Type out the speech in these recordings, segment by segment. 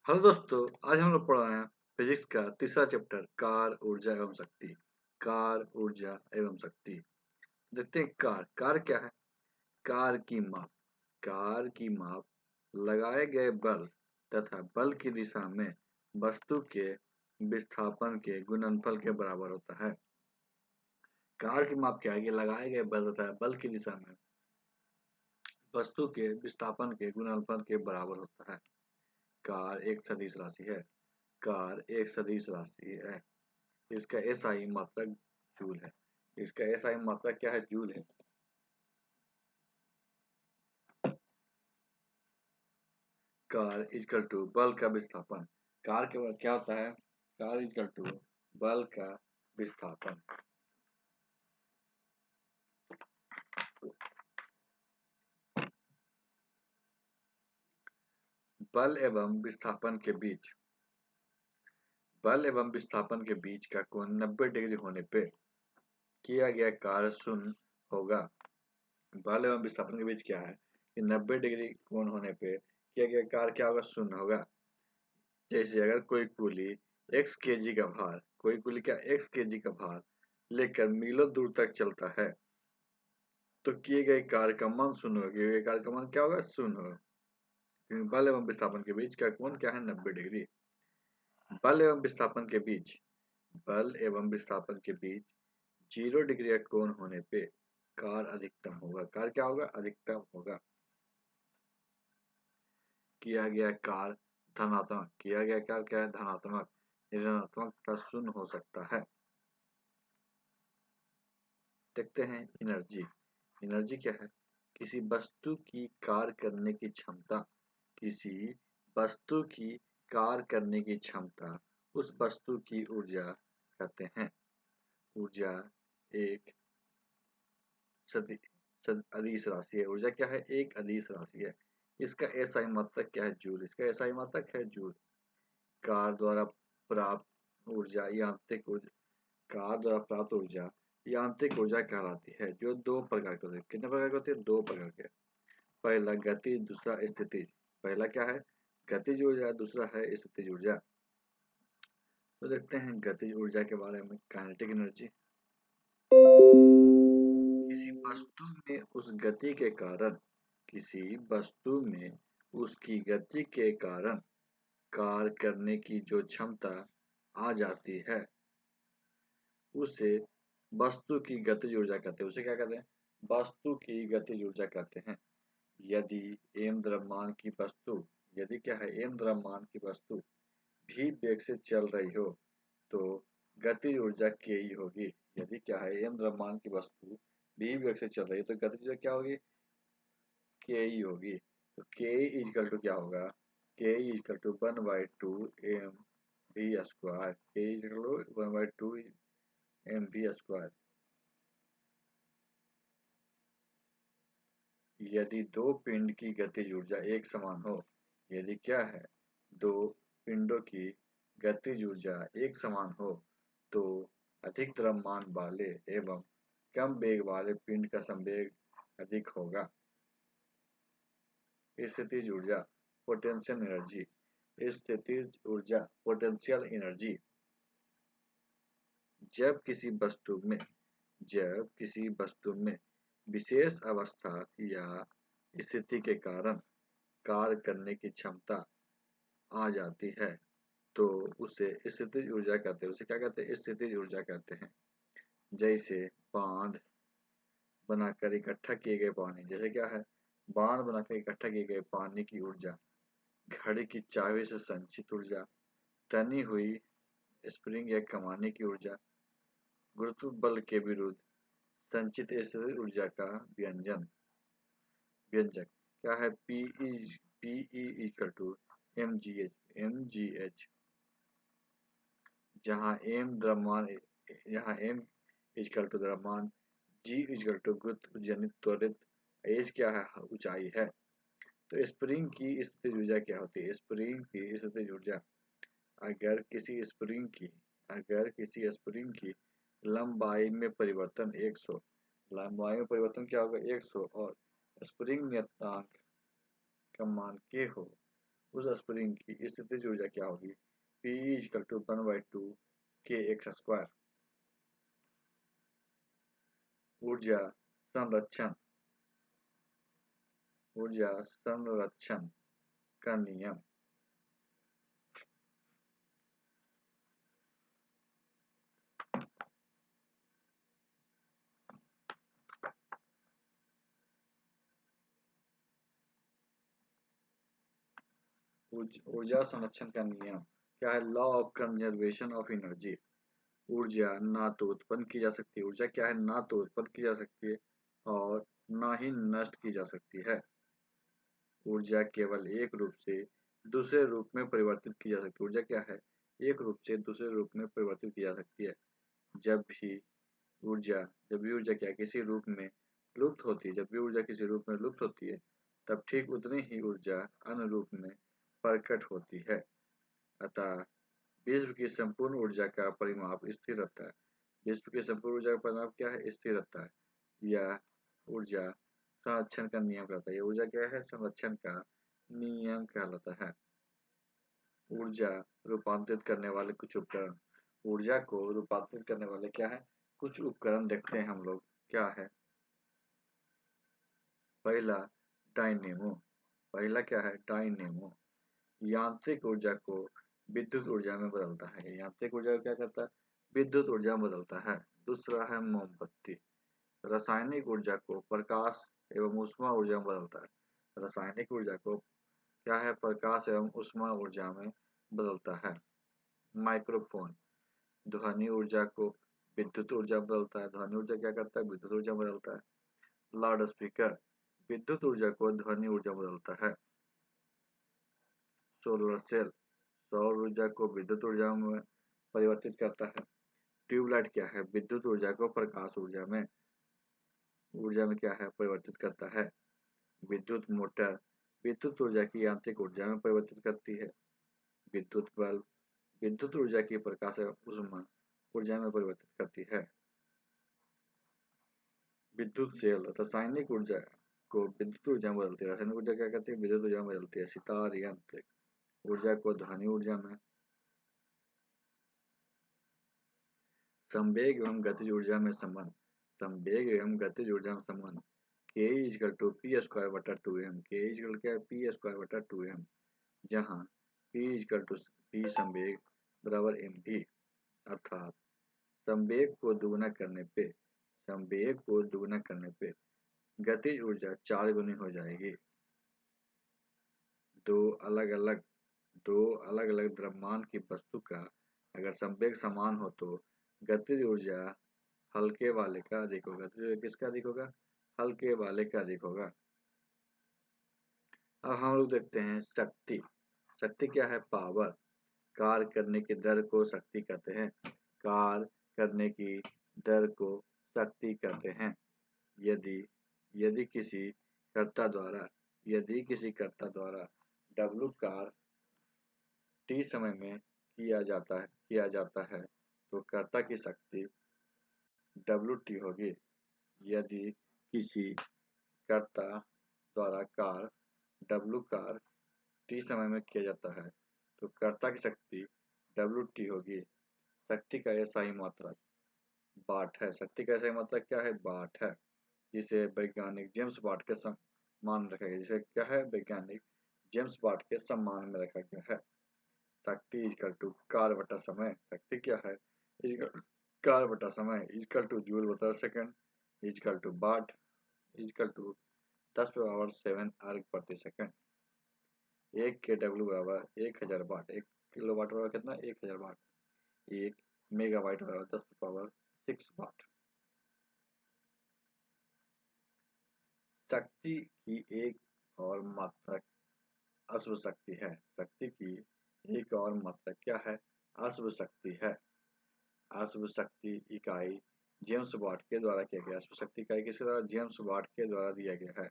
Hello दोस्तों, आज हम लोग पढ़ रहे हैं फिजिक्स का तीसरा चैप्टर कार ऊर्जा एवं शक्ति। कार ऊर्जा एवं शक्ति। देखते हैं कार क्या है। कार की माप लगाए गए बल तथा बल की दिशा में वस्तु के विस्थापन के गुणनफल के बराबर होता है। कार की माप क्या है कि लगाए गए बल तथा बल की दिशा में वस्तु के विस्थापन के गुणनफल के बराबर होता है। कार एक सदिश राशि है। कार एक सदिश राशि है। इसका एसआई मात्रक जूल है। इसका एसआई मात्रक क्या है? जूल है। कार इक्वल टू बल का विस्थापन। कार के बाद क्या होता है? कार इक्वल टू बल का विस्थापन। बल एवं विस्थापन के बीच का कोण 90 डिग्री होने पे किया गया कार्य शून्य होगा। बल एवं विस्थापन के बीच क्या है कि 90 डिग्री कोण होने पे किया गया कार्य क्या होगा? शून्य होगा। जैसे अगर कोई कुली x kg का भार लेकर मीलों दूर तक चलता है तो किए गए कार्य का मान शून्य होगा। किए गए कार्य का मान क्या होगा? शून्य होगा, क्योंकि बल एवं विस्थापन के बीच का कोण क्या है? 90 डिग्री। बल एवं विस्थापन के बीच 0 डिग्री का कोण होने पे कार्य अधिकतम होगा। कार्य क्या होगा? अधिकतम होगा। किया गया कार्य धनात्मक। किया गया कार्य क्या है? धनात्मक। ऋणात्मक तथा शून्य हो सकता है। देखते हैं एनर्जी। एनर्जी क्या है? किसी वस्तु की कार्य करने की क्षमता। किसी वस्तु की कार्य करने की क्षमता उस वस्तु की ऊर्जा कहते हैं। ऊर्जा एक अदिश राशि है। ऊर्जा क्या है? एक अदिश राशि है। इसका एसआई मात्रक क्या है? जूल। इसका एसआई मात्रक है जूल। कार द्वारा प्राप्त ऊर्जा यांत्रिक ऊर्जा कार द्वारा प्राप्त ऊर्जा यांत्रिक ऊर्जा कहलाती है, जो दो प्रकार की होती है। कितने प्रकार की होती है? दो प्रकार के। पहला गति, दूसरा स्थितिज। पहला क्या है? गतिज ऊर्जा, दूसरा है स्थितिज ऊर्जा। तो देखते हैं गतिज ऊर्जा के बारे में। Kinetic energy. किसी वस्तु में उस गति के कारण किसी वस्तु में उसकी गति के कारण कार्य करने की जो क्षमता आ जाती है उसे वस्तु की गतिज ऊर्जा कहते हैं। उसे क्या कहते हैं? वस्तु की गतिज ऊर्जा कहते हैं। यदि एम द्रव्यमान की वस्तु यदि क्या है? एम द्रव्यमान की वस्तु भी वेग से चल रही हो तो गतिज ऊर्जा के ही होगी। यदि क्या है? एम द्रव्यमान की वस्तु भी वेग से चल रही है तो गतिज ऊर्जा क्या होगी? के ही होगी। तो के इजकल टू क्या होगा? K equal to 1/2 m v square. K equal to 1/2 m v square. यदि दो पिंड की गतिज ऊर्जा एक समान हो। यदि क्या है? दो पिंडों की गतिज ऊर्जा एक समान हो तो अधिक द्रव्यमान वाले एवं कम वेग वाले पिंड का संवेग अधिक होगा। स्थितिज ऊर्जा पोटेंशियल एनर्जी। स्थितिज ऊर्जा पोटेंशियल एनर्जी। जब किसी वस्तु में विशेष अवस्था या स्थिति के कारण कार्य करने की क्षमता आ जाती है तो उसे स्थितिज ऊर्जा कहते हैं। उसे क्या कहते हैं? स्थितिज ऊर्जा कहते हैं। जैसे बांध बनाकर इकट्ठा किए गए पानी। जैसे क्या है? बांध बनाकर इकट्ठा किए गए पानी की ऊर्जा। घड़ी की चाबी से संचित ऊर्जा। तनी हुई स्प्रिंग या कमाने की ऊर्जा। गुरुत्व बल के विरुद्ध संचित स्थितिज ऊर्जा का व्यंजक क्या है? P equal to M G H. जहाँ एम इक्वल टू द्रव्यमान, जी इक्वल टू गुरुत्व जनित त्वरित, एच क्या है? ऊंचाई है। तो स्प्रिंग की स्थितिज ऊर्जा क्या होती है? स्प्रिंग की स्थितिज ऊर्जा अगर किसी स्प्रिंग की लंबाई में परिवर्तन 100, लंबाई में परिवर्तन क्या होगा? 100 और स्प्रिंग नियतांक का मान k हो उस स्प्रिंग की स्थितिज ऊर्जा क्या होगी? P equal to 1/2 kx²। ऊर्जा संरक्षण का नियम। ऊर्जा संरक्षण का नियम क्या है? Law of conservation of energy. ऊर्जा ना तो उत्पन्न की जा सकती है, ऊर्जा क्या है? ना तो उत्पन्न की जा सकती है और ना ही नष्ट की जा सकती है। ऊर्जा केवल एक रूप से दूसरे रूप में परिवर्तित की जा सकती है। ऊर्जा क्या है? एक रूप से दूसरे रूप में परिवर्तित की जा सकती है। जब भी ऊर्जा जब भी ऊर्जा क्या किसी रूप में लुप्त होती है, जब भी ऊर्जा किसी रूप में लुप्त होती है, तब ठीक उतनी ही ऊर्जा अन्य रूप में प्रकट होती है। अतः विश्व की संपूर्ण ऊर्जा का परिमाप स्थिर रहता है। विश्व की संपूर्ण ऊर्जा का परिमाप क्या है? स्थिर रहता है। यह ऊर्जा संरक्षण का नियम कहलाता है। यह ऊर्जा क्या है? संरक्षण का नियम कहलाता है। ऊर्जा रूपांतरित करने वाले कुछ उपकरण। ऊर्जा को रूपांतरित करने वाले क्या है? कुछ उपकरण देखते हैं हम लोग। क्या है? पहला डायनेमो। पहला क्या है? डायनेमो। यांत्रिक ऊर्जा को विद्युत ऊर्जा में बदलता है। यांत्रिक ऊर्जा को क्या करता है? विद्युत ऊर्जा में बदलता है। दूसरा है मोमबत्ती। रासायनिक ऊर्जा को प्रकाश एवं ऊष्मा ऊर्जा में बदलता है। रासायनिक ऊर्जा को क्या है? प्रकाश एवं ऊष्मा ऊर्जा में बदलता है। माइक्रोफोन ध्वनि ऊर्जा को विद्युत ऊर्जा में बदलता है। ध्वनि ऊर्जा क्या करता है? विद्युत ऊर्जा में बदलता है। लाउड स्पीकर विद्युत ऊर्जा को ध्वनि ऊर्जा में बदलता है। सोलर सेल सौर ऊर्जा को विद्युत ऊर्जा में परिवर्तित करता है। ट्यूबलाइट क्या है? विद्युत ऊर्जा को प्रकाश ऊर्जा में क्या है? परिवर्तित करता है। विद्युत मोटर विद्युत ऊर्जा की यांत्रिक ऊर्जा में परिवर्तित करती है। विद्युत बल्ब विद्युत ऊर्जा की प्रकाश ऊष्मा ऊर्जा में परिवर्तित करती है। विद्युत सेल रासायनिक ऊर्जा को विद्युत ऊर्जा में बदलती है। रासायनिक ऊर्जा क्या करती है? विद्युत ऊर्जा में बदलती है। सितार यंत्र ऊर्जा को ध्वनि ऊर्जा में। संवेग एवं गतिज ऊर्जा में संबंध। संवेग एवं गतिज ऊर्जा में संबंध k equal to P square बटा 2m। k इक्वल क्या है? पी स्क्वायर बटा 2m, जहाँ p इक्वल टू p संवेग बराबर mv। अर्थात संवेग को दुगुना करने पे गतिज ऊर्जा 4 गुनी हो जाएगी। दो अलग अलग द्रव्यमान की वस्तु का अगर संवेग समान हो तो गतिज ऊर्जा हल्के वाले का अधिक होगा। तो किसका अधिक होगा? हल्के वाले का अधिक होगा। अब हम लोग देखते हैं शक्ति। शक्ति क्या है? पावर। कार्य करने की दर को शक्ति कहते हैं। कार्य करने की दर को शक्ति कहते हैं। यदि यदि किसी कर्ता द्वारा W कार्य T समय में किया जाता है तो कर्ता की शक्ति WT होगी। यदि किसी कर्ता द्वारा कार्य W कार्य T समय में किया जाता है तो कर्ता की शक्ति WT होगी। शक्ति का यह सही मात्रक वाट है। शक्ति का सही मात्रक क्या है? वाट है, जिसे वैज्ञानिक जेम्स वाट के सम्मान में रखा गया। जिसे क्या है? वैज्ञानिक जेम्स वाट के सम्मान में रखा गया है। शक्ति इक्वल टू कार्य बटा समय। शक्ति क्या है? कार्य बटा समय इक्वल टू जूल बटा second equal to watt equal to 10⁻7 erg प्रति सेकंड। 1 kW बराबर 1000 वाट। 1 किलोवाट बराबर कितना? 1000 वाट। 1 मेगावाट बराबर 10⁻6 वाट। शक्ति की एक और मात्रक अश्व शक्ति है। शक्ति की एक और मात्रक क्या है? अश्व शक्ति है। अश्व शक्ति इकाई जेम्स वाट के द्वारा किया गया। अश्व शक्ति इकाई किसके द्वारा? जेम्स वाट के द्वारा दिया गया है।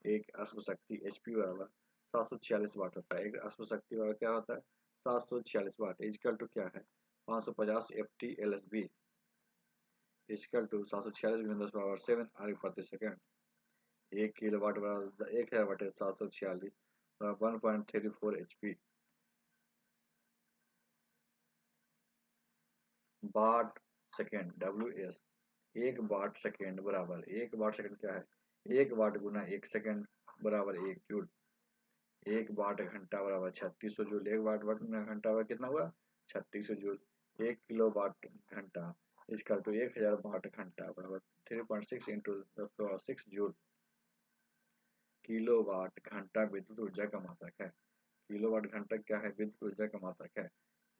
एक अश्व शक्ति HP बराबर 746 वाट होता है। एक अश्व शक्ति बराबर क्या होता है? 746 वाट इक्वल टू क्या है? 550 FT LSB equal to 746 × 10⁻7 erg प्रति सेकंड। 1 किलोवाट बराबर 1000 वाट है 746 1.34 HP। Watt second WS, 1 watt second बराबर, 1 वाट सेकेंड क्या है, 1 वाट गुना 1 सेकेंड बराबर 1 जूल। 1 वाट घंटा बराबर 3600 जूल। 1 वाट घंटा बराबर कितना हुआ, 3600 जूल। 1 किलो वाट घंटा इसका तो 1000 वाट घंटा बराबर 3.6 इंटू 10⁻6 जूल। किलो वाट घंटा विद्युत ऊर्जा का मात्रक है। किलो वाट घंटा क्या है, विद्युत ऊर्जा का मात्रक है,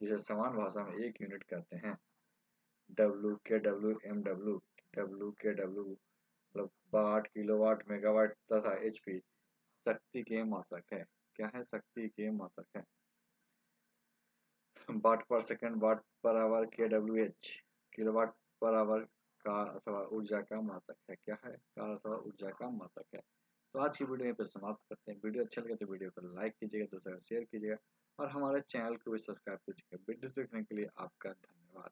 जिसे समान भाषा में एक यूनिट कहते हैं। WKW मतलब वाट, किलोवाट, मेगावाट तथा HP शक्ति के मात्रक है। क्या है, शक्ति के मात्रक है। वाट पर second, watt per hour KWH, kilowatt per hour काल अथवा ऊर्जा का मात्रक है। क्या है, काल अथवा ऊर्जा का मात्रक है। तो आज की वीडियो यहाँ पे समाप्त करते हैं। वीडियो अच्छा लगे तो वीडियो को लाइक कीजिएगा, दूसरे को शेयर कीजिएगा और हमारे चैनल को भी सब्सक्राइब कीजिएगा। वीडियो देखने के लिए आपका धन्यवाद।